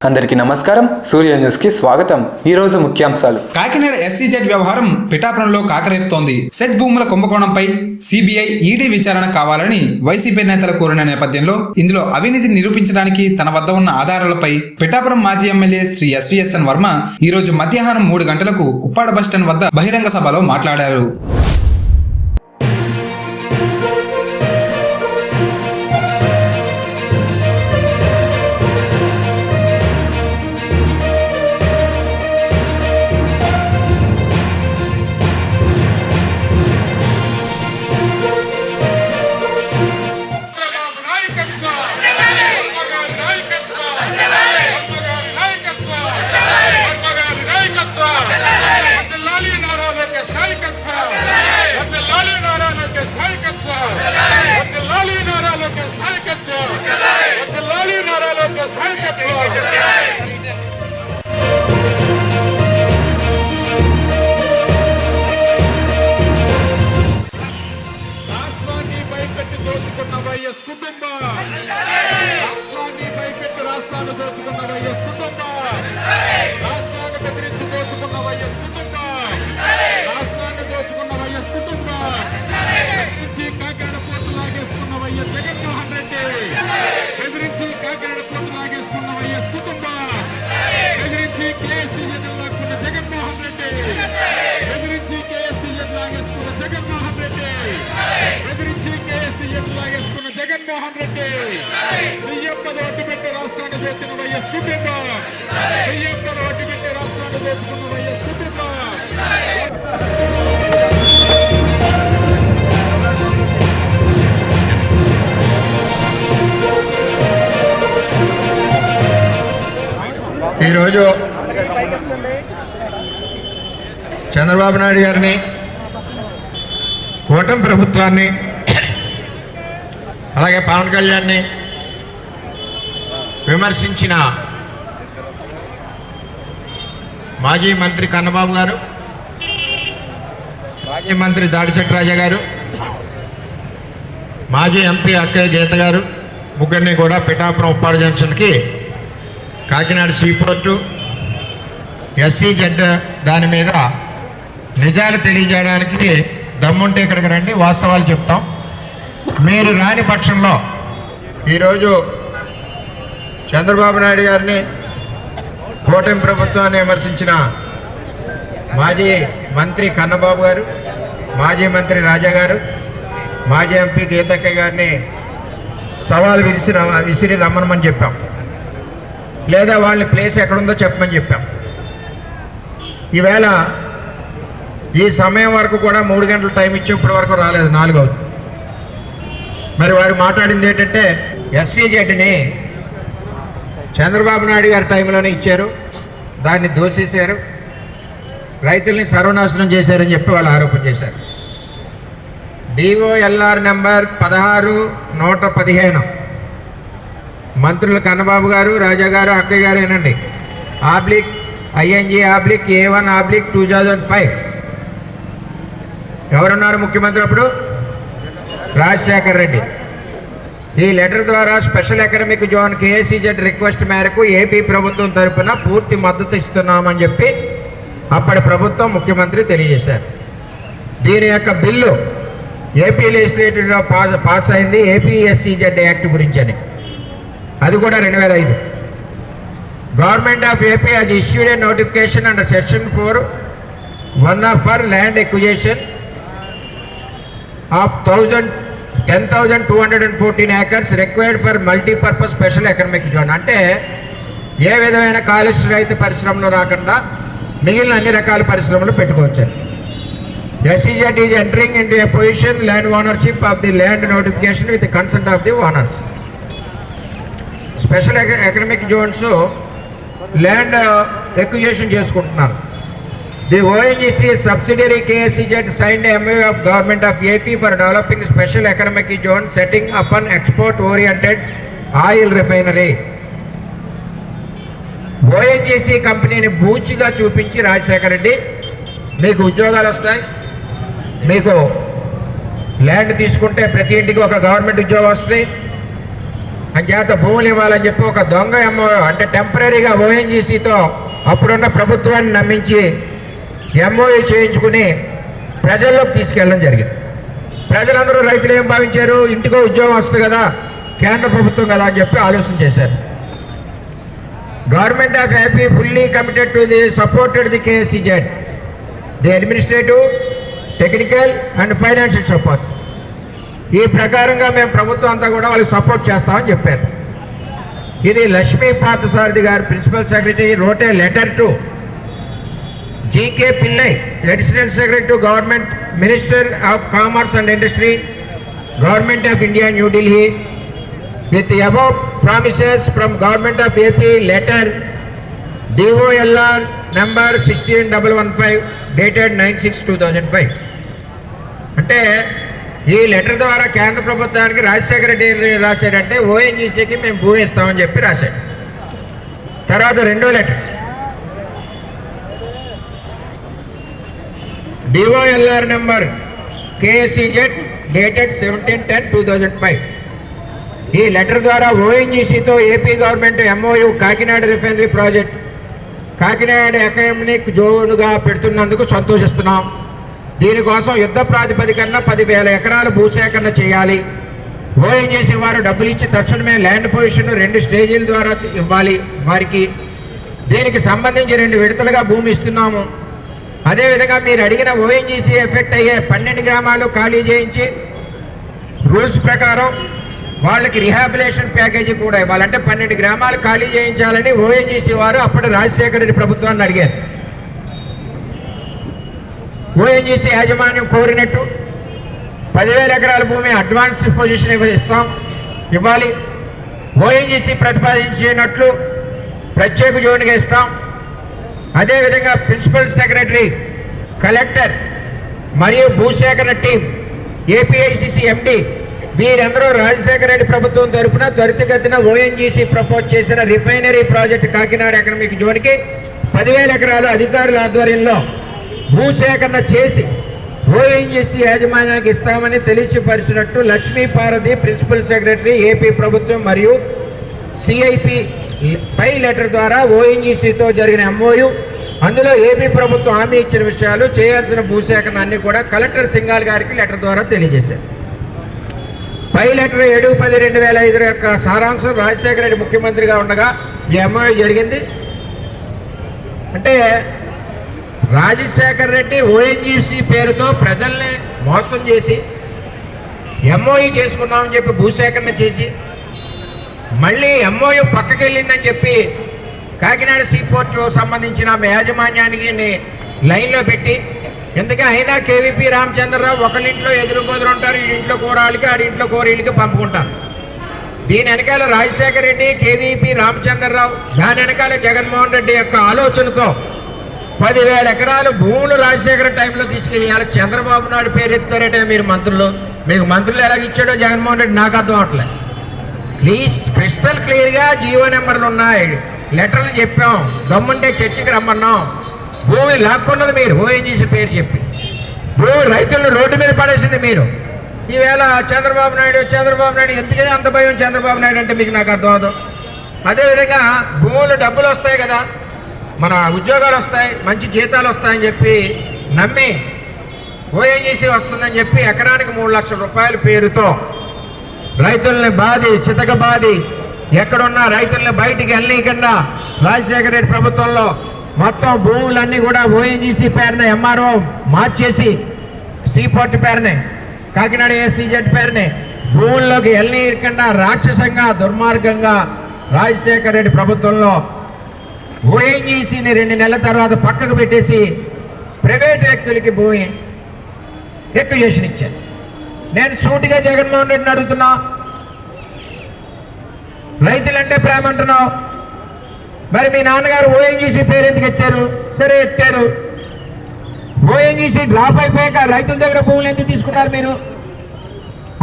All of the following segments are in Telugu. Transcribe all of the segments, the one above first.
అందరికీ నమస్కారం. సూర్య న్యూస్ కి స్వాగతం. ఈ రోజు ముఖ్యాంశాలు. కాకినాడ SEZ వ్యవహారం పిఠాపురంలో కాకరేపుతోంది. సెట్ భూముల కుంభకోణంపై CBI ED విచారణ కావాలని వైసీపీ నేతలు కోరిన నేపథ్యంలో ఇందులో అవినీతి నిరూపించడానికి తన వద్ద ఉన్న ఆధారాలపై పిఠాపురం మాజీ ఎమ్మెల్యే శ్రీ SVSN వర్మ ఈ రోజు మధ్యాహ్నం 3 గంటలకు ఉప్పాడ బస్టాండ్ వద్ద బహిరంగ సభలో మాట్లాడారు. జగన్మోహన్ రెడ్డి సీఎం పదవి పెట్టి రాష్ట్రాన్ని దోచిన వైఎస్ కుటుంబం, సీఎం పదవి పెట్టి రాష్ట్రాన్ని దోచుకున్న వైఎస్ కుటుంబం. ఈరోజు చంద్రబాబు నాయుడు గారిని, కూటమి ప్రభుత్వాన్ని, అలాగే పవన్ కళ్యాణ్ని విమర్శించిన మాజీ మంత్రి కన్నబాబు గారు, మాజీ మంత్రి దాడిశెట్టి రాజా గారు, మాజీ ఎంపీ అక్కయ్య గీత గారు ముగ్గురిని కూడా పిఠాపురం ఉప్పాడ జంక్షన్కి కాకినాడ సీపోర్టు SEZ దాని మీద నిజాలు తెలియజేయడానికి దమ్ముంటే ఇక్కడికి రండి, వాస్తవాలు చెప్తాం. మీరు రాని పక్షంలో ఈరోజు చంద్రబాబు నాయుడు గారిని, కూటమి ప్రభుత్వాన్ని విమర్శించిన మాజీ మంత్రి కన్నబాబు గారు, మాజీ మంత్రి రాజా గారు, మాజీ ఎంపీ గీతక్క గారిని సవాల్ విసిరి రమ్మనమని చెప్పాం. లేదా వాళ్ళ ప్లేస్ ఎక్కడుందో చెప్పమని చెప్పాం. ఈవేళ ఈ సమయం వరకు కూడా 3 గంటల టైం ఇచ్చి ఇప్పటి వరకు రాలేదు, 4 అవుతుంది. మరి వారు మాట్లాడింది ఏంటంటే SEZని చంద్రబాబు నాయుడు గారి టైంలోనే ఇచ్చారు, దాన్ని దోసేశారు, రైతుల్ని సర్వనాశనం చేశారని చెప్పి వాళ్ళు ఆరోపణ చేశారు. DOLR నెంబర్ 16/115 మంత్రులు కన్నబాబు గారు, రాజా గారు, అక్కయ్య గారు ఏనండి, /ING/A1/2005 ఎవరున్నారు ముఖ్యమంత్రి అప్పుడు? రాజశేఖర్ రెడ్డి. ఈ లెటర్ ద్వారా special economic zone KSEZ request మేరకు ఏపీ ప్రభుత్వం తరఫున పూర్తి మద్దతు ఇస్తున్నామని చెప్పి అప్పటి ప్రభుత్వం, ముఖ్యమంత్రి తెలియజేశారు. దీని యొక్క బిల్లు ఏపీ లెజిస్లేటివ్లో పాస్ అయింది, ఏపీ SEZ యాక్ట్ గురించి అని. అది కూడా 2005. Government of AP has issued a notification under section 4(1) for land acquisition of 10,214 acres required for multi-purpose special economic zone. అంటే ఏ విధమైన కాలుష్య రహిత పరిశ్రమలు రాకుండా మిగిలిన అన్ని రకాల పరిశ్రమలు పెట్టుకోవచ్చు. SEZ is entering into a position land ownership of the land notification with the consent of the owners. Special economic zones land acquisition చేసుకుంటున్నారు. The ONGC subsidiary KSEZ signed a MOU of Government of AP for developing special economic zone setting up an export-oriented oil refinery. ONGC కంపెనీని బూచిగా చూపించి రాజశేఖర రెడ్డి మీకు ఉద్యోగాలు వస్తాయి, మీకు ల్యాండ్ తీసుకుంటే ప్రతి ఇంటికి ఒక గవర్నమెంట్ ఉద్యోగం వస్తుంది అంచేత భూములు ఇవ్వాలని చెప్పి ఒక దొంగ ఎంఓ అంటే టెంపరీగా ఓఎన్జీసీతో అప్పుడున్న ప్రభుత్వాన్ని నమ్మించి ఎంఓయూ చేయించుకుని ప్రజల్లోకి తీసుకెళ్ళడం జరిగింది. ప్రజలందరూ రైతులు ఏం భావించారు, ఇంటికో ఉద్యోగం వస్తుంది కదా, కేంద్ర ప్రభుత్వం కదా అని చెప్పి ఆలోచన చేశారు. Government of AP fully committed to the supported the KSCZ, the administrative, technical and financial support. ఈ ప్రకారంగా మేము ప్రభుత్వం అంతా కూడా వాళ్ళకి సపోర్ట్ చేస్తామని చెప్పారు. ఇది లక్ష్మీ పార్థసారథి గారు principal secretary wrote a letter to GK Pillai, additional secretary to government minister of commerce and industry, government of India, New Delhi, with above promises from Government of AP letter DOLR number 16115 dated 9/6/2005. అంటే ఈ లెటర్ ద్వారా కేంద్ర ప్రభుత్వానికి రాజశేఖర రెడ్డి రాశాడంటే ఓఎన్జీసీకి మేము భూమి ఇస్తామని చెప్పి రాశాడు. తర్వాత రెండో letter DOLR number KSCZ dated 17/10/2005. ఈ లెటర్ ద్వారా ఓఎన్జీసీతో AP government MOU Kakinada refinery project Kakinada economic జోన్గా పెడుతున్నందుకు సంతోషిస్తున్నాం. దీనికోసం యుద్ధ ప్రాతిపదికన 10,000 ఎకరాలు భూసేకరణ చేయాలి. ఓఎన్జీసీ వారు డబ్బులు ఇచ్చి తక్షణమే ల్యాండ్ పొజిషన్ 2 స్టేజీల ద్వారా ఇవ్వాలి వారికి. దీనికి సంబంధించి 2 విడతలుగా భూమి ఇస్తున్నాము. అదేవిధంగా మీరు అడిగిన ఓఎన్జీసీ ఎఫెక్ట్ అయ్యే 12 గ్రామాలు ఖాళీ చేయించి రూల్స్ ప్రకారం వాళ్ళకి రిహాబిలేషన్ ప్యాకేజీ కూడా ఇవ్వాలంటే 12 గ్రామాలు ఖాళీ చేయించాలని ఓఎన్జీసీ వారు అప్పటి రాజశేఖర రెడ్డి ప్రభుత్వాన్ని అడిగారు. ఓఎన్జీసీ యాజమాన్యం కోరినట్టు 10,000 ఎకరాల భూమి అడ్వాన్స్ పొజిషన్ ఇవ్వాలి. ఓఎన్జీసీ ప్రతిపాదించినట్లు ప్రత్యేక జోన్గా ఇస్తాం. అదేవిధంగా ప్రిన్సిపల్ సెక్రటరీ, కలెక్టర్ మరియు భూసేకరణ టీం, ఏపీఐసిసి ఎండి వీరందరూ రాజశేఖర రెడ్డి ప్రభుత్వం తరఫున త్వరితగతిన ఓఎన్జీసీ ప్రపోజ్ చేసిన రిఫైనరీ ప్రాజెక్ట్ కాకినాడ ఎకనామిక్ జోన్కి 10,000 ఎకరాలు అధికారుల ఆధ్వర్యంలో భూసేకరణ చేసి ఓఎన్జీసీ యాజమాన్యానికి ఇస్తామని తెలియపరిచినట్టు Lakshmi Parvati principal secretary AP ప్రభుత్వం మరియు సిఐపి పై లెటర్ ద్వారా ఓఎన్జీసీతో జరిగిన ఎంఓయూ, అందులో ఏపీ ప్రభుత్వం హామీ ఇచ్చిన విషయాలు, చేయాల్సిన భూసేకరణ అన్ని కూడా కలెక్టర్ సింఘాల్ గారికి లెటర్ ద్వారా తెలియజేశారు. పై లెటర్ 7/10/2005 యొక్క సారాంశం రాజశేఖర రెడ్డి ముఖ్యమంత్రిగా ఉండగా ఈ ఎంఓయూ జరిగింది. అంటే రాజశేఖర రెడ్డి ఓఎన్జీసీ పేరుతో ప్రజల్ని మోసం చేసి ఎంఓయూ చేసుకున్నామని చెప్పి భూసేకరణ చేసి మళ్ళీ ఎంఓయూ పక్కకి వెళ్ళిందని చెప్పి కాకినాడ సీపోర్టు సంబంధించిన యాజమాన్యానికి లైన్లో పెట్టి, ఎందుకంటే అయినా కేవీపీ రామచంద్రరావు ఒకరింట్లో ఎదురు కుదురు ఉంటారు, ఈడింట్లో కూరాళ్ళకి ఆడింట్లో కూరీళ్ళకి పంపుకుంటారు. దీని వెనకాల రాజశేఖర రెడ్డి, కేవీపీ రామచంద్రరావు, దాని వెనకాల జగన్మోహన్ రెడ్డి యొక్క ఆలోచనతో 10,000 ఎకరాలు భూములు రాజశేఖర టైంలో తీసుకెళ్ళి చంద్రబాబు నాయుడు పేరు ఎత్తారట మీరు మంత్రులు. మీకు మంత్రులు ఎలాగ ఇచ్చాడో జగన్మోహన్ రెడ్డి నాకు అర్థం అవట్లేదు. క్రిస్టల్ క్లియర్గా జీవో నెంబర్లు ఉన్నాయి, లెటర్లు చెప్పాం, దమ్ముంటే చర్చకి రమ్మన్నాం. భూమి లాక్కున్నది మీరు ఓఎన్జీసీ పేరు చెప్పి, భూమి రైతులను రోడ్డు మీద పడేసింది మీరు. ఈవేళ చంద్రబాబు నాయుడు ఎందుకే అంత భయం చంద్రబాబు నాయుడు అంటే మీకు నాకు అర్థం అవదు. అదేవిధంగా భూములు డబ్బులు వస్తాయి కదా, మన ఉద్యోగాలు వస్తాయి, మంచి జీతాలు వస్తాయని చెప్పి నమ్మి ఓఎన్జీసీ వస్తుందని చెప్పి ఎకరానికి 3 లక్షల రూపాయల పేరుతో రైతుల్ని బాధి చితకబాది ఎక్కడున్నా రైతుల్ని బయటికి వెళ్ళనీయకుండా రాజశేఖర రెడ్డి ప్రభుత్వంలో మొత్తం భూములన్నీ కూడా ఓఎన్జీసీ పేరున ఎంఆర్ఓ మార్చేసి సీపోర్ట్ పేరునే కాకినాడ ఏసీజెడ్ పేరునే భూముల్లోకి వెళ్ళనీయకుండా రాక్షసంగా దుర్మార్గంగా రాజశేఖర రెడ్డి ప్రభుత్వంలో ఓఎన్జీసీని 2 నెలల తర్వాత పక్కకు పెట్టేసి ప్రైవేట్ వ్యక్తులకి భూమి ఎక్విజిషన్ ఇచ్చారు. నేను సూటిగా జగన్మోహన్ రెడ్డిని అడుగుతున్నా, రైతులంటే ప్రేమ అంటున్నావు, మరి మీ నాన్నగారు ఓఎన్జీసీ పేరు ఎందుకు ఎత్తారు? సరే ఎత్తారు, ఓఎన్జీసీ డ్రాప్ అయిపోయాక రైతుల దగ్గర భూములు ఎందుకు తీసుకున్నారు మీరు?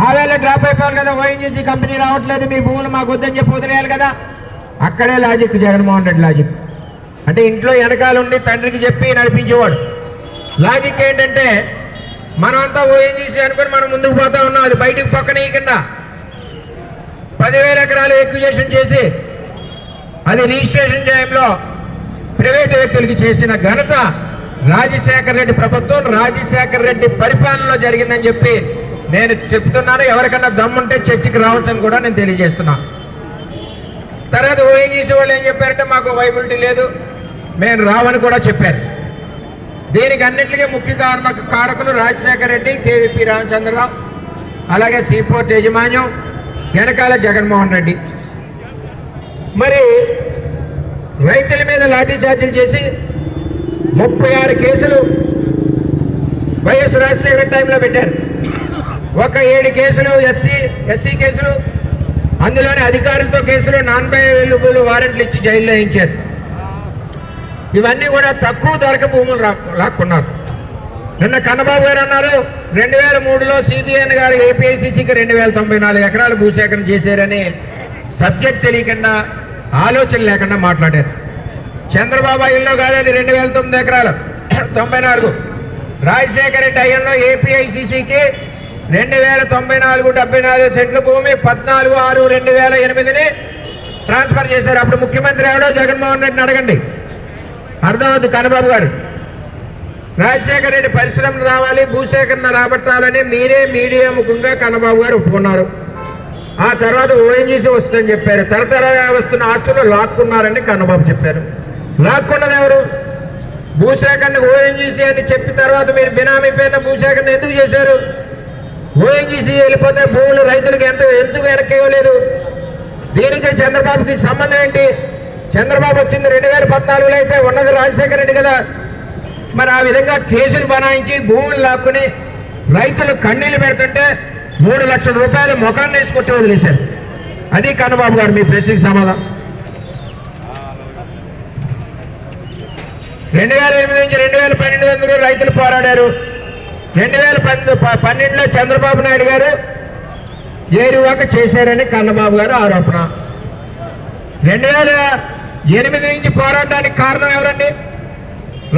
ఆవేళ డ్రాప్ అయిపోయారు కదా, ఓఎన్జీసీ కంపెనీ రావట్లేదు, మీ భూములు మాకు వద్దని చెప్పి వదిలేయాలి కదా. అక్కడే లాజిక్ జగన్మోహన్ రెడ్డి లాజిక్. అంటే ఇంట్లో వెనకాల ఉండి తండ్రికి చెప్పి నడిపించేవాడు. లాజిక్ ఏంటంటే మనమంతా ఓఎన్జీసీ అనుకుని మనం ముందుకు పోతా ఉన్నాం, అది బయటకు పక్కన కింద 10,000 ఎకరాలు ఎక్విజేషన్ చేసి అది రిజిస్ట్రేషన్ టైంలో ప్రైవేటు వ్యక్తులకి చేసిన ఘనత రాజశేఖర రెడ్డి ప్రభుత్వం, రాజశేఖర రెడ్డి పరిపాలనలో జరిగిందని చెప్పి నేను చెప్తున్నాను. ఎవరికన్నా దమ్ముంటే చర్చికి రావాల్సింది కూడా నేను తెలియజేస్తున్నాను. తర్వాత ఓఎన్జీసీ వాళ్ళు ఏం చెప్పారంటే మాకు వైబిలిటీ లేదు, మేము రావని కూడా చెప్పారు. దీనికి అన్నింటికీ ముఖ్య కారకులు రాజశేఖర రెడ్డి, కేవీపీ రామచంద్రరావు, అలాగే సీపోర్ట్ యాజమాన్యం, వెనకాల జగన్మోహన్ రెడ్డి. మరి రైతుల మీద లాఠీ చార్జీలు చేసి 36 కేసులు వైఎస్ రాజశేఖర టైంలో పెట్టారు. ఒక 7 కేసులు ఎస్సీ కేసులు, అందులోని అధికారులతో కేసులు, నాన్ అవైలబుల్ వారెంట్లు ఇచ్చి జైల్లో వేయించారు. ఇవన్నీ కూడా తక్కువ ధరకు భూములు లాక్కున్నారు. నిన్న కన్నబాబు గారు అన్నారు 2003లో సిబిఎన్ గారు ఏపీఐసిసికి 2094 ఎకరాలు భూసేకరణ చేశారని సబ్జెక్ట్ తెలియకుండా, ఆలోచన లేకుండా మాట్లాడారు. చంద్రబాబు అయ్యంలో కాదు, అది 2009 ఎకరాలు 94. రాజశేఖర రెడ్డి అయ్యంలో ఏపీఐసిసికి 2094 74 సెంట్ల భూమి 14/6/2008 ట్రాన్స్ఫర్ చేశారు. అప్పుడు ముఖ్యమంత్రి ఎవడో జగన్మోహన్ రెడ్డిని అడగండి, అర్థమవుతుంది. కన్నబాబు గారు రాజశేఖర రెడ్డి పరిశ్రమలు రావాలి, భూసేకరణ రాబట్టాలని మీరే మీడియా ముఖంగా కన్నబాబు గారు ఒప్పుకున్నారు. ఆ తర్వాత ఓఎన్జీసీ వస్తుందని చెప్పారు. తరతరాలుగా వస్తున్న ఆస్తులు లాక్కున్నారని కన్నబాబు చెప్పారు. లాక్కున్నది ఎవరు? భూసేకరణ ఓఎన్జీసీ అని చెప్పిన తర్వాత మీరు బినామీ పేరున భూసేకరణ ఎందుకు చేశారు? ఓఎన్జీసీ వెళ్ళిపోతే భూములు రైతులకు ఎందుకు వెనక్కివ్వలేదు? దీనికి చంద్రబాబుకి సంబంధం ఏంటి? చంద్రబాబు వచ్చింది 2014లో అయితే ఉన్నది రాజశేఖర రెడ్డి కదా. మరి ఆ విధంగా కేసులు బనాయించి భూములు లాక్కుని రైతులు కన్నీళ్లు పెడుతుంటే 3 లక్షల రూపాయలు ముఖాన్ని వేసి కొట్టి వదిలేశారు. అది కన్నబాబు గారు మీ ప్రశ్నకి సమాధానం. 2008 నుంచి 2012 వరకు రైతులు పోరాడారు. 2012లో చంద్రబాబు నాయుడు గారు ఏరువాక చేశారని కన్నబాబు గారు ఆరోపణ. 2008 నుంచి పోరాడడానికి కారణం ఎవరండి?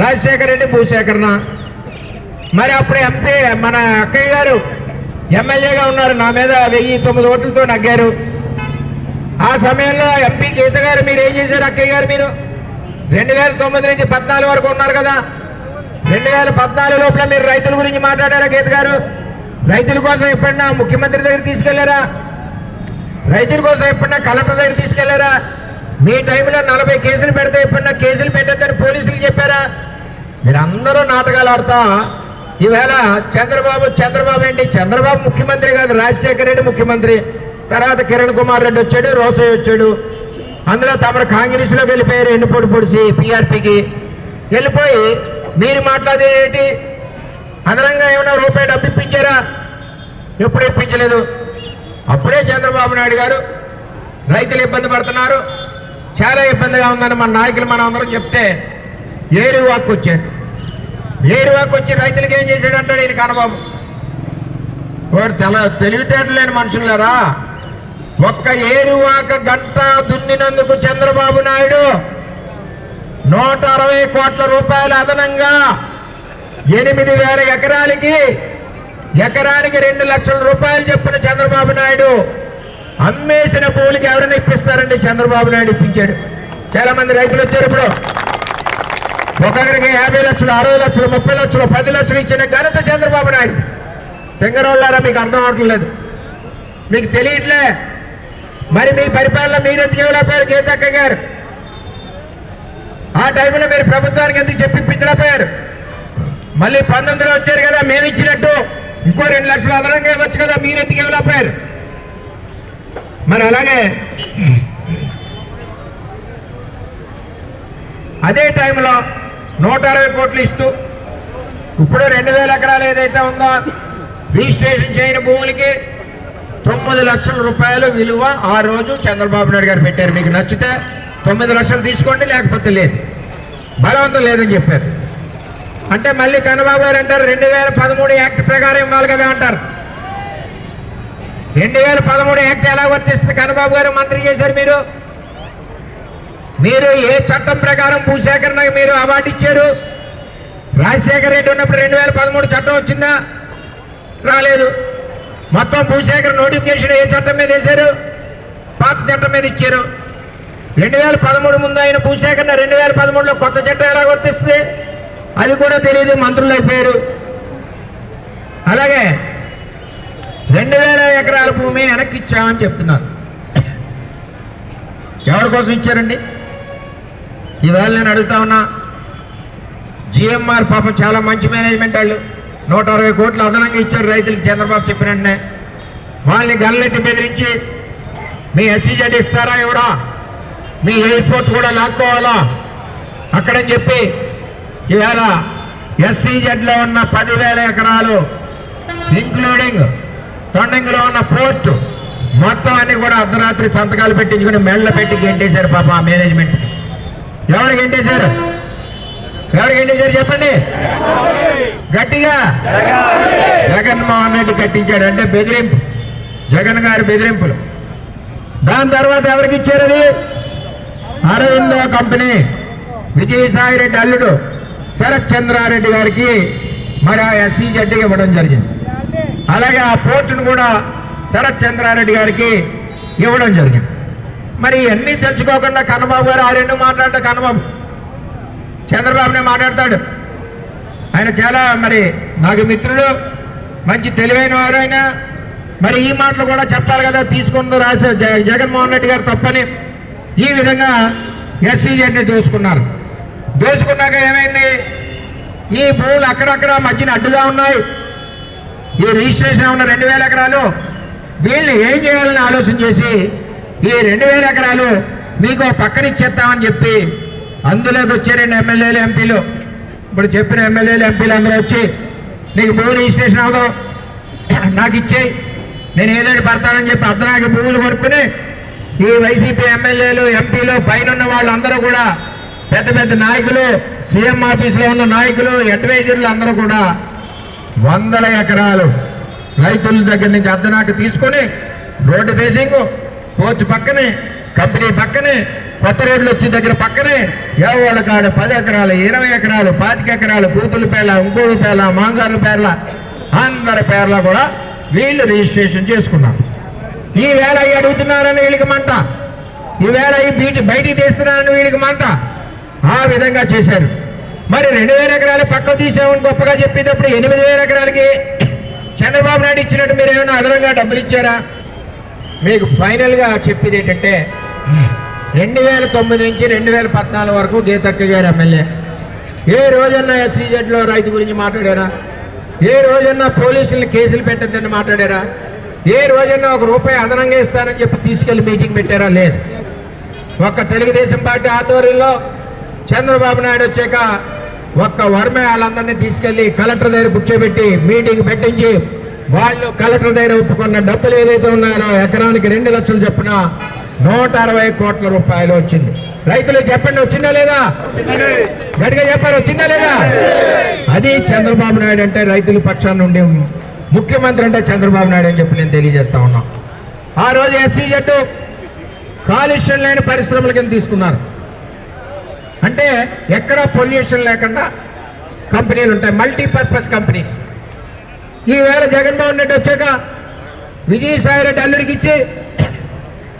రాజశేఖర రెడ్డి భూసేకరణ. మరి అప్పుడు ఎంపీ మన అక్కయ్య గారు ఎమ్మెల్యేగా ఉన్నారు, నా మీద 1009 ఓట్లతో నగ్గారు. ఆ సమయంలో ఎంపీ గీత గారు మీరు ఏం చేశారు? అక్కయ్య గారు మీరు 2009 నుంచి 14 వరకు ఉన్నారు కదా. 2014 లోపల మీరు రైతుల గురించి మాట్లాడారా గీత గారు? రైతుల కోసం ఎప్పుడన్నా ముఖ్యమంత్రి దగ్గర తీసుకెళ్లారా? రైతుల కోసం ఎప్పుడన్నా కలెక్టర్ దగ్గర తీసుకెళ్లారా? మీ టైంలో 40 కేసులు పెడితే ఎప్పుడన్నా కేసులు పెట్టద్దని పోలీసులకు చెప్పారా? మీరందరూ నాటకాలు ఆడతా ఈవేళ చంద్రబాబు ఏంటి? చంద్రబాబు ముఖ్యమంత్రి కాదు, రాజశేఖర రెడ్డి ముఖ్యమంత్రి. తర్వాత కిరణ్ కుమార్ రెడ్డి వచ్చాడు, రోసయ్య వచ్చాడు. అందులో తమరు కాంగ్రెస్లోకి వెళ్ళిపోయారు, ఎన్నిపోటు పొడిచి పీఆర్పీకి వెళ్ళిపోయి మీరు మాట్లాడేది అదనంగా ఏమైనా రూపాయి డబ్బు ఇప్పించారా? ఎప్పుడు ఇప్పించలేదు. అప్పుడే చంద్రబాబు నాయుడు గారు రైతులు ఇబ్బంది పడుతున్నారు, చాలా ఇబ్బందిగా ఉందని మన నాయకులు మనం అందరం చెప్తే ఏరువాకు వచ్చాడు. ఏరువాకు వచ్చి రైతులకి ఏం చేశాడు అంటాడు ఈయన కన్నబాబు. తెలివితేటలు లేని మనుషులారా, ఒక్క ఏరువాక గంట దున్నినందుకు చంద్రబాబు నాయుడు 160 కోట్ల రూపాయలు అదనంగా 8,000 ఎకరాలకి ఎకరానికి 2 లక్షల రూపాయలు చెప్పిన చంద్రబాబు నాయుడు అమ్మేసిన భూములకి ఎవరైనా ఇప్పిస్తారండి? చంద్రబాబు నాయుడు ఇప్పించాడు. చాలా మంది రైతులు వచ్చారు. ఇప్పుడు ఒక్కొక్కరికి 50 లక్షలు, 60 లక్షలు, 30 లక్షలు, 10 లక్షలు ఇచ్చిన ఘనత చంద్రబాబు నాయుడు. తెంగరోళ్ళారా, మీకు అర్థం అవట్లేదు, మీకు తెలియట్లే. మరి మీ పరిపాలన మీరు ఎందుకు ఇవ్వలేకపోయారు? గీతక్క గారు ఆ టైంలో మీరు ప్రభుత్వానికి ఎందుకు చెప్పిపించలేకపోయారు? మళ్ళీ 19లో వచ్చారు కదా, మేము ఇచ్చినట్టు ఇంకో 2 లక్షలు అదనంగా ఇవ్వచ్చు కదా, మీరు ఎందుకు ఇవ్వలేకపోయారు? మరి అలాగే అదే టైంలో 160 కోట్లు ఇస్తూ ఇప్పుడు 2,000 ఎకరాలు ఏదైతే ఉందో రిజిస్ట్రేషన్ చేయని భూములకి 9 లక్షల రూపాయలు విలువ ఆ రోజు చంద్రబాబు నాయుడు గారు పెట్టారు. మీకు నచ్చితే 9 లక్షలు తీసుకోండి, లేకపోతే లేదు, బలవంతం లేదని చెప్పారు. అంటే మళ్ళీ కన్నబాబు గారు అంటారు 2013 యాక్ట్ ప్రకారం ఇవ్వాలి కదా అంటారు. 2013 యాక్ట్ ఎలా వర్తిస్తుంది? కన్నబాబు గారు మంత్రి చేశారు. మీరు ఏ చట్టం ప్రకారం భూసేకరణకు మీరు అవార్డు ఇచ్చారు? రాజశేఖర రెడ్డి ఉన్నప్పుడు 2013 చట్టం వచ్చిందా? రాలేదు. మొత్తం భూసేకరణ నోటిఫికేషన్ ఏ చట్టం మీద వేశారు? పాత చట్టం మీద ఇచ్చారు. 2013 ముందు ఆయన భూసేకరణ 2013లో కొత్త చట్టం ఎలా వర్తిస్తుంది అది కూడా తెలియదు, మంత్రులు అయిపోయారు. అలాగే 2000 ఎకరాల భూమి వెనక్కి ఇచ్చామని చెప్తున్నారు. ఎవరి కోసం ఇచ్చారండి? ఈవేళ నేను అడుగుతా ఉన్నా, జిఎంఆర్ పాపం చాలా మంచి మేనేజ్మెంట్, వాళ్ళు 160 కోట్లు అదనంగా ఇచ్చారు రైతులకు చంద్రబాబు చెప్పిన వెంటనే. వాళ్ళని గల్లెట్టి బెదిరించి మీ SEZ ఇస్తారా ఎవరా, మీ ఎయిర్పోర్ట్ కూడా లాక్కోవాలా అక్కడని చెప్పి ఇవాళ SEZలో ఉన్న 10,000 ఎకరాలు ఇంక్లూడింగ్ తొండంగిలో ఉన్న పోర్టు మొత్తం అన్ని కూడా అర్ధరాత్రి సంతకాలు పెట్టించుకుని మెళ్ళ పెట్టి గెంటేశారు పాప ఆ మేనేజ్మెంట్. ఎవరు గెంటేశారు? ఎవరు గెంటేశారు చెప్పండి గట్టిగా? జగన్మోహన్ రెడ్డి కట్టించాడు. అంటే బెదిరింపు, జగన్ గారి బెదిరింపులు. దాని తర్వాత ఎవరికి ఇచ్చారు? అది అరవిందో కంపెనీ విజయసాయి రెడ్డి అల్లుడు శరత్ చంద్రారెడ్డి గారికి మరి ఆ SEZ ఇవ్వడం జరిగింది. అలాగే ఆ పోర్టును కూడా శరత్ చంద్రారెడ్డి గారికి ఇవ్వడం జరిగింది. మరి ఇవన్నీ తెలుసుకోకుండా కన్నబాబు గారు ఆ రెండు మాట్లాడటం, కన్నబాబు చంద్రబాబునే మాట్లాడతాడు. ఆయన చాలా మరి నాకు మిత్రుడు, మంచి తెలివైన వారు ఆయన. మరి ఈ మాటలు కూడా చెప్పాలి కదా, తీసుకుంటూ రాసే జగన్మోహన్ రెడ్డి గారు తప్పని ఈ విధంగా SEZని దోసుకున్నారు. దోసుకున్నాక ఏమైంది? ఈ భూములు అక్కడక్కడ మధ్యన అడ్డుగా ఉన్నాయి. ఈ రిజిస్ట్రేషన్ ఉన్న 2,000 ఎకరాలు వీళ్ళు ఏం చేయాలని ఆలోచన చేసి ఈ 2,000 ఎకరాలు మీకు పక్కన ఇచ్చేస్తామని చెప్పి అందులోకి వచ్చారండి ఎమ్మెల్యేలు ఎంపీలు. ఇప్పుడు చెప్పిన ఎమ్మెల్యేలు ఎంపీలు అందరూ వచ్చి నీకు భూ రిజిస్ట్రేషన్ అవదు, నాకు ఇచ్చేయి, నేను ఏదైనా పడతానని చెప్పి అర్ధనాకి భూములు కొనుక్కుని ఈ వైసీపీ ఎమ్మెల్యేలు ఎంపీలు పైన వాళ్ళందరూ కూడా పెద్ద పెద్ద నాయకులు, సీఎం ఆఫీసులో ఉన్న నాయకులు, అడ్వైజర్లు అందరూ కూడా 100 ఎకరాలు రైతుల దగ్గర నుంచి అర్ధనాకి తీసుకొని రోడ్డు ఫేసింగ్, పోర్టు పక్కనే, కంపెనీ పక్కనే, కొత్త రోడ్లు వచ్చే దగ్గర పక్కనే ఎవరి కాడ 10 ఎకరాలు, 20 ఎకరాలు, 25 ఎకరాలు, కూతుల పేర్ల, ఇంకోళ్ళ పేర్ల, మాంగారుల పేర్ల, అందరి పేర్ల కూడా వీళ్ళు రిజిస్ట్రేషన్ చేసుకున్నారు. ఈవేళ అవి అడుగుతున్నారని వీళ్ళకి మంట, ఈవేళ అవి బయటికి తీస్తున్నారని వీళ్ళకి మంట. ఆ విధంగా చేశారు. మరి 2,000 ఎకరాలు పక్కకు తీసామని గొప్పగా చెప్పేటప్పుడు 8,000 ఎకరాలకి చంద్రబాబు నాయుడు ఇచ్చినట్టు మీరు ఏమైనా అదనంగా డబ్బులు ఇచ్చారా? మీకు ఫైనల్గా చెప్పేది ఏంటంటే 2009 నుంచి 2014 వరకు గీతక్క గారు ఎమ్మెల్యే. ఏ రోజన్నా SEZలో రైతు గురించి మాట్లాడారా? ఏ రోజన్నా పోలీసులు కేసులు పెట్టద్దని మాట్లాడారా? ఏ రోజన్నా ₹1 అదనంగా ఇస్తానని చెప్పి తీసుకెళ్లి మీటింగ్ పెట్టారా? లేదు. ఒక్క తెలుగుదేశం పార్టీ ఆధ్వర్యంలో చంద్రబాబు నాయుడు వచ్చాక ఒక్క వర్మే వాళ్ళందరినీ తీసుకెళ్లి కలెక్టర్ దగ్గర కూర్చోబెట్టి మీటింగ్ పెట్టించి వాళ్ళు కలెక్టర్ దగ్గర ఒప్పుకున్న డబ్బులు ఏదైతే ఉన్నారో ఎకరానికి 2 లక్షలు చొప్పున 160 కోట్ల రూపాయలు వచ్చింది. రైతులు చెప్పండి, వచ్చిందా లేదా? గట్టిగా చెప్పారు, వచ్చిందా లేదా? అది చంద్రబాబు నాయుడు అంటే రైతుల పక్షాన నుండి ముఖ్యమంత్రి అంటే చంద్రబాబు నాయుడు అని చెప్పి నేను తెలియజేస్తా ఉన్నా. ఆ రోజు SEZ కాలుష్యం లేని పరిశ్రమల కింద తీసుకున్నారు. అంటే ఎక్కడ పొల్యూషన్ లేకుండా కంపెనీలు ఉంటాయి, మల్టీపర్పస్ కంపెనీస్. ఈవేళ జగన్మోహన్ రెడ్డి వచ్చాక విజయసాయి రెడ్డి అల్లుడికి ఇచ్చి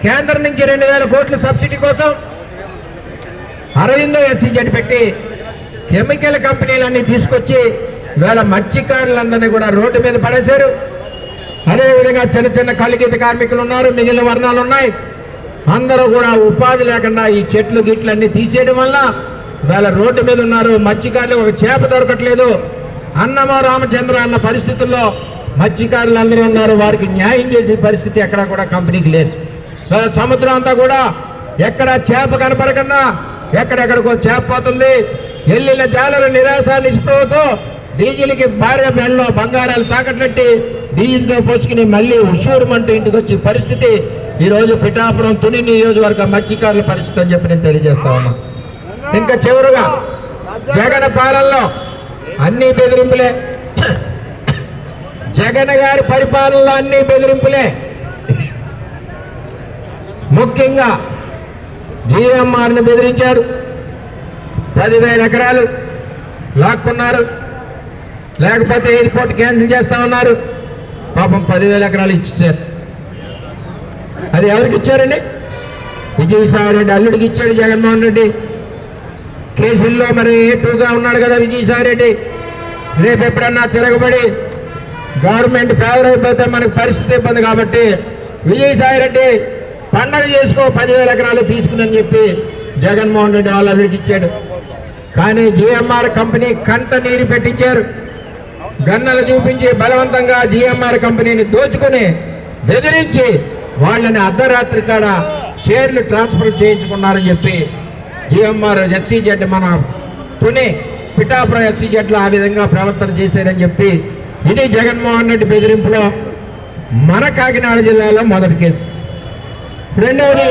కేంద్రం నుంచి 2,000 కోట్ల సబ్సిడీ కోసం అరవిందో SEZ పెట్టి కెమికల్ కంపెనీలన్నీ తీసుకొచ్చి ఇవాళ మత్స్యకారులందరినీ కూడా రోడ్డు మీద పడేశారు. అదేవిధంగా చిన్న చిన్న కళ్ళగీత కార్మికులు ఉన్నారు, మిగిలిన వర్ణాలు ఉన్నాయి. అందరూ కూడా ఉపాధి లేకుండా ఈ చెట్లు గిట్లు అన్ని తీసేయడం వల్ల ఇవాళ రోడ్డు మీద ఉన్నారు. మత్స్యకారులు ఒక చేప దొరకట్లేదు, అన్నమో రామచంద్ర అన్న పరిస్థితుల్లో మత్స్యకారులు అందరూ ఉన్నారు. వారికి న్యాయం చేసే పరిస్థితి ఎక్కడా కూడా కంపెనీకి లేదు. సముద్రం అంతా కూడా ఎక్కడ చేప కనపడకుండా ఎక్కడెక్కడికో చేప పోతుంది. వెళ్ళిన జాలరు నిరాశ నిస్పృహతో డీజిల్కి భార్య బెల్లో బంగారాలు తాకట్లెట్టి డీజిల్తో పోసుకుని మళ్ళీ ఉషూరుమంటూ ఇంటికి వచ్చే పరిస్థితి ఈరోజు పిఠాపురం తుని నియోజకవర్గ మత్స్యకారుల పరిస్థితి అని చెప్పి నేను తెలియజేస్తా ఉన్నా. ఇంకా చివరుగా జగన్ పాలనలో అన్ని బెదిరింపులే, జగన్ గారి పరిపాలనలో అన్ని బెదిరింపులే. ముఖ్యంగా జీఎంఆర్ని బెదిరించారు, 10,000 ఎకరాలు లాక్కున్నారు, లేకపోతే ఎయిర్పోర్ట్ క్యాన్సిల్ చేస్తా ఉన్నారు. పాపం 10,000 ఎకరాలు ఇచ్చేసారు. అది ఎవరికి ఇచ్చారండి? విజయసాయి రెడ్డి అల్లుడికి ఇచ్చాడు జగన్మోహన్ రెడ్డి. కేసుల్లో మరి ఏటూగా ఉన్నాడు కదా విజయసాయి రెడ్డి. రేపు ఎప్పుడన్నా తిరగబడి గవర్నమెంట్ ఫేవర్ అయిపోతే మనకు పరిస్థితి ఇబ్బంది కాబట్టి విజయసాయి రెడ్డి పండగ చేసుకో 10,000 ఎకరాలు తీసుకుని చెప్పి జగన్మోహన్ రెడ్డి వాళ్ళ అల్లుడికి ఇచ్చాడు. కానీ జిఎంఆర్ కంపెనీ కంట నీరు పెట్టించారు. గన్నలు చూపించి బలవంతంగా జిఎంఆర్ కంపెనీని దోచుకుని బెదిరించి వాళ్ళని అర్ధరాత్రి కాడ షేర్లు ట్రాన్స్ఫర్ చేయించుకున్నారని చెప్పి జిఎంఆర్ ఎస్సీజెడ్ మన తుని పిఠాపురం ఎస్సీజెడ్లో ఆ విధంగా ప్రవర్తన చేశారని చెప్పి ఇది జగన్మోహన్ రెడ్డి బెదిరింపులో మన కాకినాడ జిల్లాలో మొదటి కేసు. రెండవది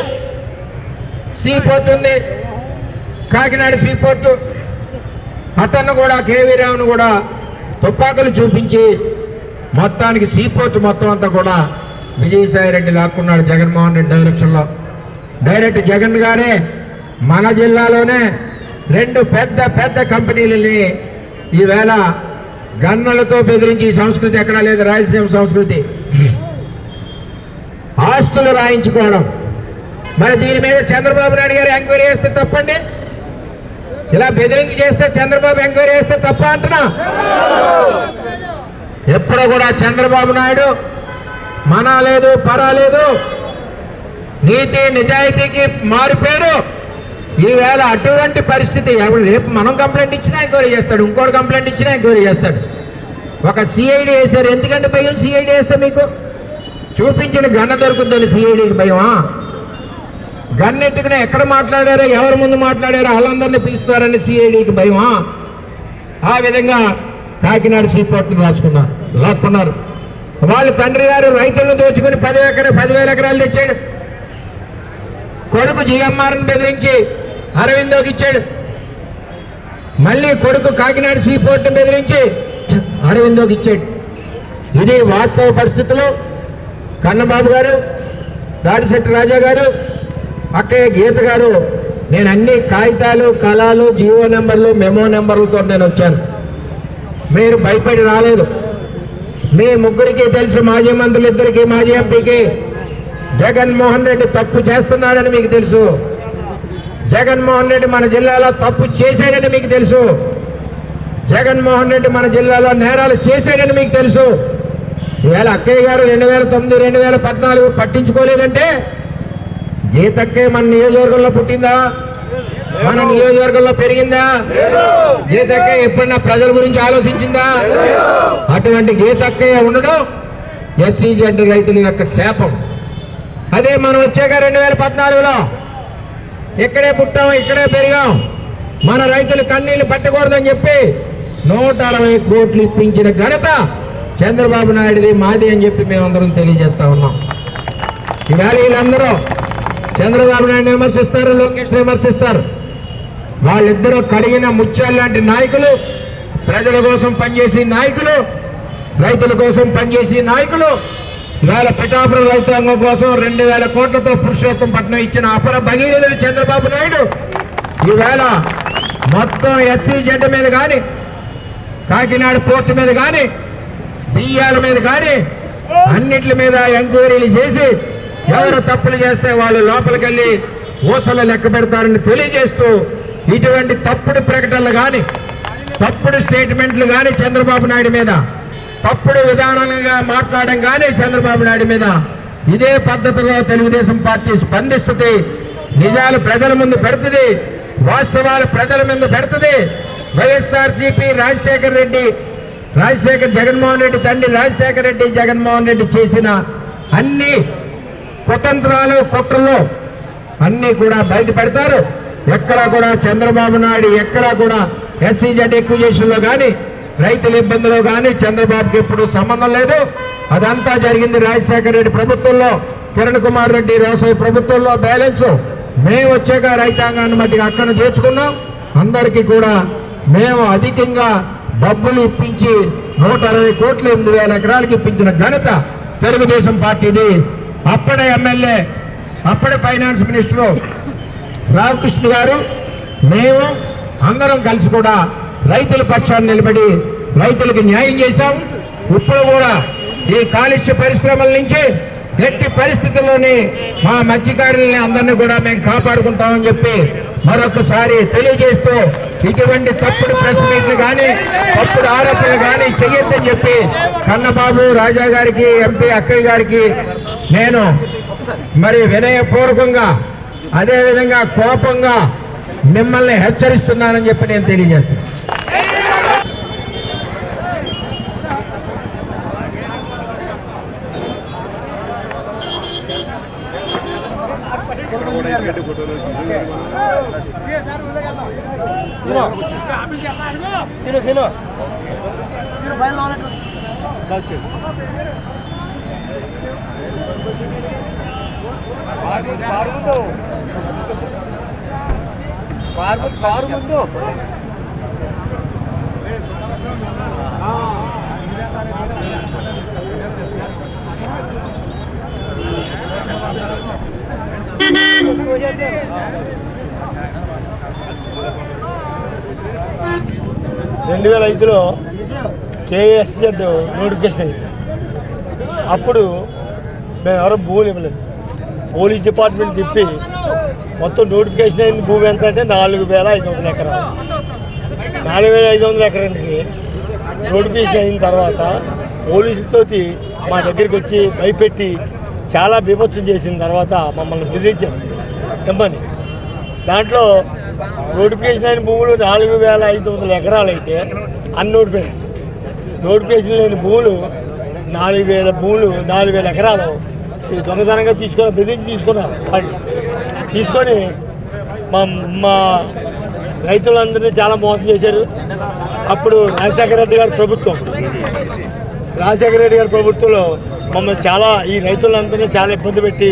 సీపోర్ట్ ఉంది, కాకినాడ సీపోర్టు. అతన్ని కూడా కేవీ రావును కూడా తుపాకులు చూపించి మొత్తానికి సీపోర్ట్ మొత్తం అంతా కూడా విజయసాయి రెడ్డి లాక్కున్నాడు జగన్మోహన్ రెడ్డి డైరెక్షన్లో. డైరెక్ట్ జగన్ గారే మన జిల్లాలోనే 2 పెద్ద కంపెనీలని ఈవేళ గన్నలతో బెదిరించి సంస్కృతి ఎక్కడా లేదు. రాయలసీమ సంస్కృతి ఆస్తులు రాయించుకోవడం. మరి దీని మీద చంద్రబాబు నాయుడు గారు ఎంక్వైరీ చేస్తే తప్పండి? ఇలా బెదిరించి చేస్తే చంద్రబాబు ఎంక్వైరీ చేస్తే తప్ప అంటున్నా? ఎప్పుడు కూడా చంద్రబాబు నాయుడు మన లేదు పరా లేదు, నీతి నిజాయితీకి మారిపోయారు. ఈవేళ అటువంటి పరిస్థితి రేపు మనం కంప్లైంట్ ఇచ్చినా ఎంక్వైరీ చేస్తాడు, ఇంకోటి కంప్లైంట్ ఇచ్చినా ఎంక్వైరీ చేస్తాడు. ఒక సిఐడి వేశారు. ఎందుకంటే భయం సిఐడి వేస్తే? మీకు చూపించిన గన్న దొరుకుతుంది సిఐడికి భయమా? గన్నెట్టుకునే ఎక్కడ మాట్లాడారో ఎవరి ముందు మాట్లాడారో వాళ్ళందరినీ పిలుస్తారని సిఐడికి భయమా? ఆ విధంగా కాకినాడ సీపోర్ట్ని లాక్కున్నారు. వాళ్ళ తండ్రి గారు రైతులను దోచుకుని 10,000 ఎకరాలు తెచ్చాడు. కొడుకు జిఎంఆర్ని బెదిరించి అరవిందోకి ఇచ్చాడు. మళ్ళీ కొడుకు కాకినాడ సీపోర్ట్ని బెదిరించి అరవిందోకి ఇచ్చాడు. ఇది వాస్తవ పరిస్థితులు. కన్నబాబు గారు, దాడిశెట్టి రాజా గారు, అక్కయ్య గీత గారు, నేను అన్ని కాగితాలు కళాలు జీవో నెంబర్లు మెమో నెంబర్లతో నేను వచ్చాను. మీరు భయపడి రాలేదు. మీ ముగ్గురికి తెలుసు, మాజీ మంత్రులిద్దరికీ, మాజీ ఎంపీకి జగన్మోహన్ రెడ్డి తప్పు చేస్తున్నాడని మీకు తెలుసు. జగన్మోహన్ రెడ్డి మన జిల్లాలో తప్పు చేశాడని మీకు తెలుసు. జగన్మోహన్ రెడ్డి మన జిల్లాలో నేరాలు చేశాడని మీకు తెలుసు. ఈవేళ అక్కయ్య గారు 2009, 2014 పట్టించుకోలేదంటే గీతక్కే మన నియోజకవర్గంలో పుట్టిందా? మన నియోజకవర్గంలో పెరిగిందా? గీతక్కే ఎప్పుడన్నా ప్రజల గురించి ఆలోచించిందా? అటువంటి గీతక్కయ్య ఉండడం ఎస్సీజెడ్ రైతుల యొక్క శాపం. అదే మనం వచ్చాక 2014లో ఇక్కడే పుట్టాం, ఇక్కడే పెరిగాం, మన రైతులు కన్నీళ్లు పట్టకూడదని చెప్పి 160 కోట్లు ఇప్పించిన ఘనత చంద్రబాబు నాయుడుది, మాది అని చెప్పి మేమందరం తెలియజేస్తా ఉన్నాం. ఈవేళ వీళ్ళందరూ చంద్రబాబు నాయుడు విమర్శిస్తారు, లోకేష్ విమర్శిస్తారు. వాళ్ళిద్దరూ కడిగిన ముత్యాలు లాంటి నాయకులు, ప్రజల కోసం పనిచేసే నాయకులు, రైతుల కోసం పనిచేసే నాయకులు. ఇవాళ పిఠాపురం రైతాంగం కోసం 2,000 కోట్లతో పురుషోత్తంపట్నం ఇచ్చిన అపర భగీరథుడు చంద్రబాబు నాయుడు ఈవేళ మొత్తం ఎస్సీజెడ్ మీద కానీ, కాకినాడ పోర్టు మీద కానీ, బియ్యాల మీద కానీ అన్నిటి మీద ఎంక్వైరీలు చేసి ఎవరు తప్పులు చేస్తే వాళ్ళు లోపలికి వెళ్ళి ఊసలు లెక్క పెడతారని తెలియజేస్తూ ఇటువంటి తప్పుడు ప్రకటనలు కానీ, తప్పుడు స్టేట్మెంట్లు కానీ చంద్రబాబు నాయుడు మీద, తప్పుడు విధానంగా మాట్లాడడం కానీ చంద్రబాబు నాయుడు మీద ఇదే పద్ధతిలో తెలుగుదేశం పార్టీ స్పందిస్తుంది. నిజాలు ప్రజల ముందు పెడుతుంది, వాస్తవాలు ప్రజల ముందు పెడుతుంది. వైఎస్ఆర్సీపీ జగన్మోహన్ రెడ్డి తండ్రి రాజశేఖర రెడ్డి జగన్మోహన్ రెడ్డి చేసిన అన్ని కుతంత్రాలు కుట్రలు అన్నీ కూడా బయట పెడతారు. ఎక్కడా కూడా చంద్రబాబు నాయుడు ఎక్కడా కూడా ఎస్సీజెడ్ ఎక్విజిషన్లో కానీ, రైతుల ఇబ్బందులో కానీ చంద్రబాబుకి ఎప్పుడు సంబంధం లేదు. అదంతా జరిగింది రాజశేఖర రెడ్డి ప్రభుత్వంలో, కిరణ్ కుమార్ రెడ్డి రోసయ్య ప్రభుత్వంలో. బ్యాలెన్స్ మేము వచ్చాక రైతాంగాన్ని మట్టికి అక్కడ చేర్చుకున్నాం. అందరికీ కూడా మేము అధికంగా డబ్బులు ఇప్పించి 160 కోట్లు 8,000 ఎకరాలకి ఇప్పించిన ఘనత తెలుగుదేశం పార్టీది. అప్పుడే ఎమ్మెల్యే, అప్పుడే ఫైనాన్స్ మినిస్టరు రామకృష్ణ గారు, మేము అందరం కలిసి కూడా రైతుల పక్షాన్ని నిలబడి రైతులకు న్యాయం చేశాం. ఇప్పుడు కూడా ఈ కాలుష్య పరిశ్రమల నుంచి ఎట్టి పరిస్థితుల్లోని మా మత్స్యకారులని అందరినీ కూడా మేము కాపాడుకుంటామని చెప్పి మరొకసారి తెలియజేస్తూ ఇటువంటి తప్పుడు ప్రెస్ మీట్లు కానీ తప్పుడు ఆరోపణలు కానీ చెయ్యొద్దని చెప్పి కన్నబాబు రాజా గారికి ఎంపీ అక్కయ్య గారికి నేను మరి వినయపూర్వకంగా అదేవిధంగా కోపంగా మిమ్మల్ని హెచ్చరిస్తున్నానని చెప్పి నేను తెలియజేస్తాను. కారు ముందు రెండు 2005లో కేఎస్జెడ్ నోటిఫికేషన్ అయ్యింది. అప్పుడు మేము ఎవరో భూములు ఇవ్వలేదు. పోలీస్ డిపార్ట్మెంట్ తిప్పి మొత్తం నోటిఫికేషన్ అయిన భూమి ఎంత అంటే 4,500 ఎకరాలు. 4,500 ఎకరానికి నోటిఫికేషన్ అయిన తర్వాత పోలీసులతోటి మా దగ్గరికి వచ్చి భయపెట్టి చాలా బీభత్సం చేసిన తర్వాత మమ్మల్ని బెదిరించారు ఇమ్మని. దాంట్లో నోటిఫికేషన్ అయిన భూములు 4,500 ఎకరాలు అయితే నోటిఫికేషన్ లేని భూములు 4,000 భూములు 4,000 ఎకరాలు దొంగతనంగా బెదిరించి తీసుకున్నారు. వాళ్ళు తీసుకొని మా రైతులందరినీ చాలా మోసం చేశారు. అప్పుడు రాజశేఖర రెడ్డి గారి ప్రభుత్వంలో మమ్మల్ని చాలా ఈ రైతులందరినీ చాలా ఇబ్బంది పెట్టి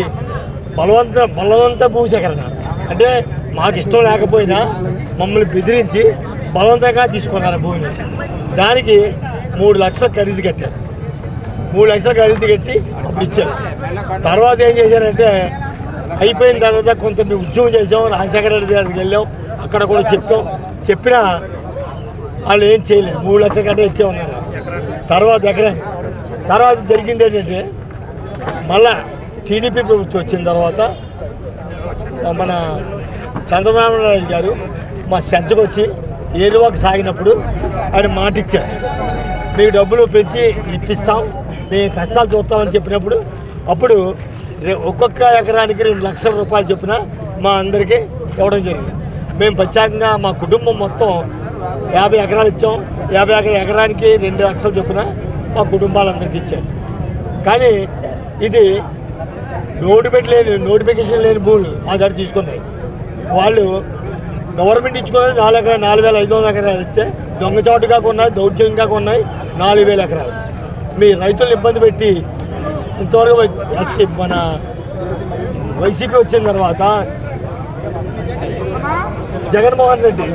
బలవంత భూసేకరణ అంటే మాకు ఇష్టం లేకపోయినా మమ్మల్ని బెదిరించి బలవంతంగా తీసుకున్నారు భూమిని. దానికి 3 లక్షల ఖరీదు కట్టారు. 3 లక్షల ఖరీదు కట్టి అప్పుడు ఇచ్చారు. తర్వాత ఏం చేశారంటే అయిపోయిన తర్వాత కొంత మేము ఉద్యమం చేసాం. రాజశేఖర రెడ్డి గారికి వెళ్ళాం, అక్కడ కూడా చెప్పినా వాళ్ళు ఏం చేయలేదు. 3 లక్షల కంటే ఎక్కువ ఉన్నారు. తర్వాత జరిగింది ఏంటంటే మళ్ళా టీడీపీ ప్రభుత్వం వచ్చిన తర్వాత మన చంద్రబాబు నాయుడు గారు మా సెంటర్కి వచ్చి ఏదో ఒక సాగినప్పుడు ఆయన మాట ఇచ్చారు, మీకు డబ్బులు పెంచి ఇప్పిస్తాం, మేము కష్టాలు చూస్తామని చెప్పినప్పుడు అప్పుడు ఒక్కొక్క ఎకరానికి 2 లక్షల రూపాయలు చొప్పున మా అందరికీ ఇవ్వడం జరిగింది. మేము ప్రత్యేకంగా మా కుటుంబం మొత్తం 50 ఎకరాలు ఇచ్చాం. 50 ఎకరానికి 2 లక్షలు చొప్పున మా కుటుంబాలందరికీ ఇచ్చారు. కానీ ఇది నోటిఫికేషన్ లేని భూములు మా దగ్గర తీసుకున్నాయి. వాళ్ళు గవర్నమెంట్ ఇచ్చుకున్నది 4,500 ఎకరాలు ఇస్తే దొంగచాటుగా కొన్నాయి, దౌర్జన్యంగా కొన్నాయి 4,000 ఎకరాలు. మీ రైతులను ఇబ్బంది పెట్టి ఇంతవరకు మన వైసీపీ వచ్చిన తర్వాత జగన్మోహన్ రెడ్డి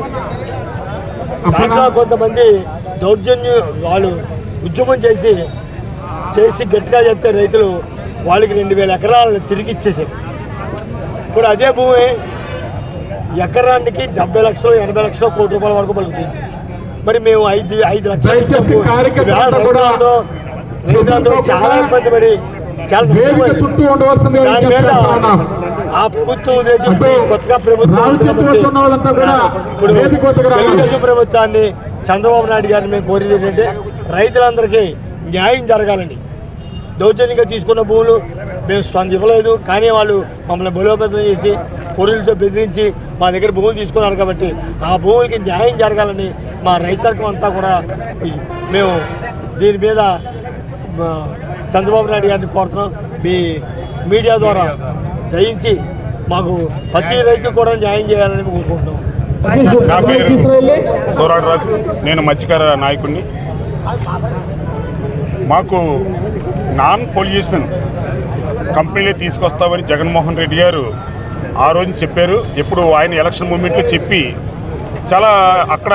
దాంట్లో కొంతమంది దౌర్జన్యం వాళ్ళు ఉద్యమం చేసి గట్టిగా చెప్తే రైతులు వాళ్ళకి 2,000 ఎకరాలను తిరిగి ఇచ్చేసారు. ఇప్పుడు అదే భూమి ఎకరానికి 70 లక్షలు 80 లక్షలు కోటి రూపాయల వరకు పలుకుతుంది. మరి మేము 5 లక్షలు రైతులందరూ చాలా ఇబ్బంది పడి చాలా దాని మీద ఆ ప్రభుత్వం కొత్తగా ప్రభుత్వం ఇప్పుడు తెలుగుదేశం ప్రభుత్వాన్ని చంద్రబాబు నాయుడు గారిని మేము కోరేది ఏంటంటే రైతులందరికీ న్యాయం జరగాలండి. దౌర్జన్యంగా తీసుకున్న భూములు మేము ఇవ్వలేదు, కానీ వాళ్ళు మమ్మల్ని బలోపేతం చేసి పొరులతో బెదిరించి మా దగ్గర భూములు తీసుకున్నారు. కాబట్టి ఆ భూములకి న్యాయం జరగాలని మా రైతాంగం అంతా కూడా మేము దీని మీద చంద్రబాబు నాయుడు గారిని కోరుతున్నాం. మీ మీడియా ద్వారా దయించి మాకు ప్రతి రైతుకు కూడా న్యాయం చేయాలని కోరుకుంటున్నాం. నా పేరు సోరాడరాజు, నేను మత్స్యకార నాయకుడిని. మాకు నాన్ పొల్యూషన్ కంపెనీలే తీసుకొస్తామని జగన్మోహన్ రెడ్డి గారు ఆ రోజు చెప్పారు. ఎప్పుడు ఆయన ఎలక్షన్ మూమెంట్లో చెప్పి చాలా అక్కడ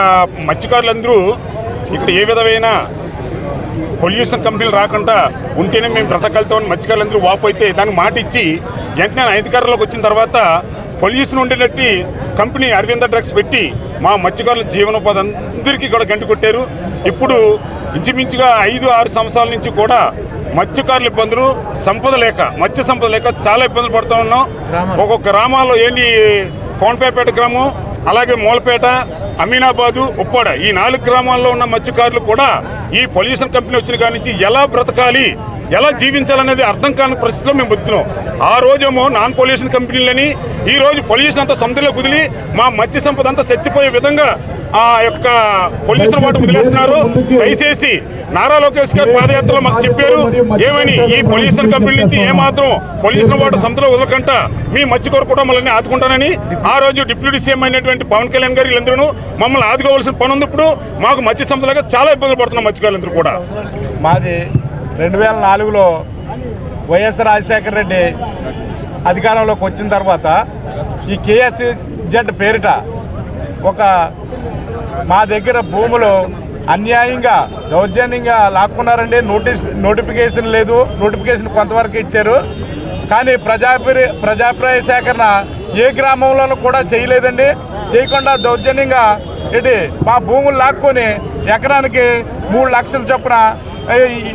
మత్స్యకారులందరూ ఇక్కడ ఏ విధమైన పొల్యూషన్ కంపెనీలు రాకుండా ఉంటేనే మేము బ్రతకగలుగుతామని మత్స్యకారులందరూ వాపోయితే దానికి మాట ఇచ్చి వెంటనే అధికారంలోకి వచ్చిన తర్వాత పొల్యూషన్ ఉండేటట్టు కంపెనీ అరవింద డ్రగ్స్ పెట్టి మా మత్స్యకారుల జీవనోపాధి అందరికీ కూడా గంటి కొట్టారు. ఇప్పుడు ఇంచుమించుగా 5-6 సంవత్సరాల నుంచి కూడా మత్స్యకారుల ఇబ్బందులు, మత్స్య సంపద లేక చాలా ఇబ్బందులు పడుతూ ఉన్నాం. ఒక్కొక్క గ్రామాల్లో ఏంటి కోనపేట గ్రామం, అలాగే మూలపేట, అమీనాబాదు, ఉప్పాడ ఈ 4 గ్రామాల్లో ఉన్న మత్స్యకారులు కూడా ఈ పొల్యూషన్ కంపెనీ వచ్చిన కాడి నుంచి ఎలా బ్రతకాలి, ఎలా జీవించాలనేది అర్థం కాని పరిస్థితిలో మేము బతుకుతున్నాం. ఆ రోజేమో నాన్ పొల్యూషన్ కంపెనీలని, ఈ రోజు పొల్యూషన్ అంతా సముద్రంలో కుదిలి మా మత్స్య సంపద అంతా చచ్చిపోయే విధంగా ఆ యొక్క పొల్యూషన్ వాటి వదిలేస్తున్నారు. దయచేసి నారా లోకేష్ గారు పాదయాత్రలో మాకు చెప్పారు ఏమని, ఈ పొల్యూషన్ కంపెనీ నుంచి ఏమాత్రం పొల్యూషన్ వాటర్ సముద్రంలో వదలకంట మీ మత్స్యకారు కుటుంబాలన్నీ ఆదుకుంటానని ఆ రోజు డిప్యూటీ సీఎం అయినటువంటి పవన్ కళ్యాణ్ గారు వీళ్ళందరూ మమ్మల్ని ఆదుకోవాల్సిన పని ఉంది. ఇప్పుడు మాకు మత్స్య సంపదగా చాలా ఇబ్బందులు పడుతున్నాం మత్స్యకారులందరూ కూడా. మాది 2004లో వైఎస్ రాజశేఖర రెడ్డి అధికారంలోకి వచ్చిన తర్వాత ఈ KSZ పేరిట ఒక మా దగ్గర భూములు అన్యాయంగా దౌర్జన్యంగా లాక్కున్నారండి. నోటిఫికేషన్ లేదు, నోటిఫికేషన్ కొంతవరకు ఇచ్చారు, కానీ ప్రజాభిప్రాయ సేకరణ ఏ గ్రామంలోనూ కూడా చేయలేదండి. చేయకుండా దౌర్జన్యంగా మా భూములు లాక్కొని ఎకరానికి 3 లక్షల చొప్పున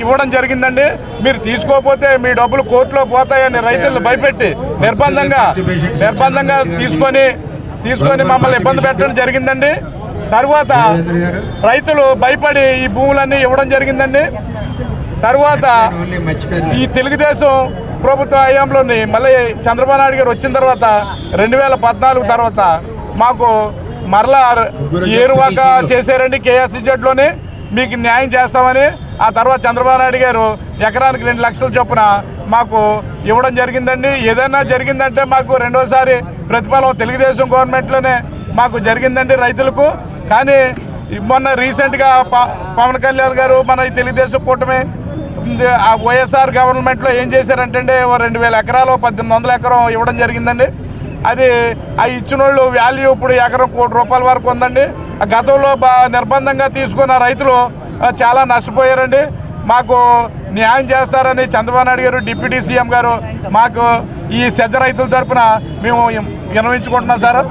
ఇవ్వడం జరిగిందండి. మీరు తీసుకోకపోతే మీ డబ్బులు కోర్టులో పోతాయని రైతులను భయపెట్టి నిర్బంధంగా తీసుకొని మమ్మల్ని ఇబ్బంది పెట్టడం జరిగిందండి. తర్వాత రైతులు భయపడి ఈ భూములన్నీ ఇవ్వడం జరిగిందండి. తర్వాత ఈ తెలుగుదేశం ప్రభుత్వ హయాంలోని మళ్ళీ చంద్రబాబు నాయుడు గారు వచ్చిన తర్వాత 2014 తర్వాత మాకు మరలా ఏరువాక చేశారండి KSZలోని. మీకు న్యాయం చేస్తామని ఆ తర్వాత చంద్రబాబు నాయుడు గారు ఎకరానికి 2 లక్షల చొప్పున మాకు ఇవ్వడం జరిగిందండి. ఏదైనా జరిగిందంటే మాకు రెండోసారి ప్రతిఫలం తెలుగుదేశం గవర్నమెంట్లోనే మాకు జరిగిందండి రైతులకు. కానీ మొన్న రీసెంట్గా పవన్ కళ్యాణ్ గారు మన ఈ తెలుగుదేశం కూటమి ఆ వైఎస్ఆర్ గవర్నమెంట్లో ఏం చేశారంటే 2000 ఎకరాలు 1800 ఎకరం ఇవ్వడం జరిగిందండి. అది ఆ ఇచ్చిన వాళ్ళు వాల్యూ ఇప్పుడు ఎకరం ₹1 కోటి వరకు ఉందండి. గతంలో నిర్బంధంగా తీసుకున్న రైతులు చాలా నష్టపోయారండి. మాకు న్యాయం చేస్తారని చంద్రబాబు నాయుడు గారు డిప్యూటీ సీఎం గారు మాకు ఈ సెజ్జ రైతుల తరఫున మేము విన్నవించుకుంటున్నాం సార్.